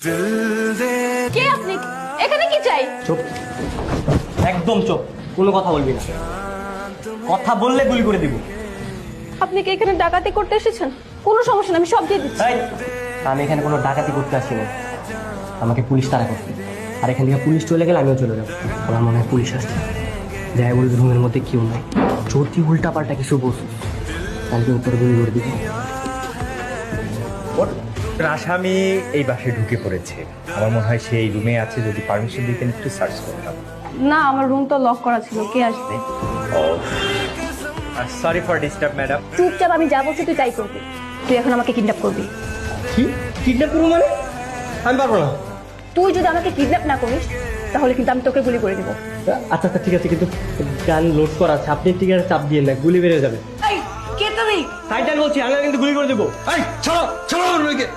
কে আপনি? এখানে কি চাই? চুপ, একদম চুপ, কোনো কথা বলবি না। কথা বললে গুলি করে দিব। আপনি কি এখানে ডাকাতি করতে এসেছেন? কোনো সমস্যা না, আমি সব দিয়ে দিচ্ছি। এই, আমি এখানে কোনো ডাকাতি করতে আসিনি, আমাকে পুলিশ তাড়া করতে। আর এখান থেকে পুলিশ চলে গেলে আমিও চলে যাবো। আমার মনে হয় পুলিশ আসছে, যাই বলবে রুমের মধ্যে কেউ নাই। যদি উল্টা পাল্টা কিছু বসুস তাহলে কিন্তু তোর গুলি করে দিব। আসামি এই বাসে ঢুকে পড়েছে, আমার মনে হয় সেই রুমে আছে। যদি পারমিশন দিতেন একটু সার্চ করতাম। না, আমার রুম তো লক করা ছিল, কে আসবে? Sorry for disturb madam. চুপচাপ আমি যা বলছি তুই তাই করবি। তুই এখন আমাকে কিডন্যাপ করবি। কি কিডন্যাপ করবো মানে? আমি পারবো না। তুই যদি আমাকে কিডন্যাপ না করিস তাহলে কিন্তু আমি তোকে গুলি করে দিব। আচ্ছা আচ্ছা ঠিক আছে, কিন্তু গান লোড করা আছে, আপনি ঠিক আছে চাপ দিয়ে না, গুলি বেড়ে যাবে। এই কে তুমি? সাইডান বলছি, আমি কিন্তু গুলি করে দেবো। এই ছাড়ো ছাড়ো আমার মেয়েকে।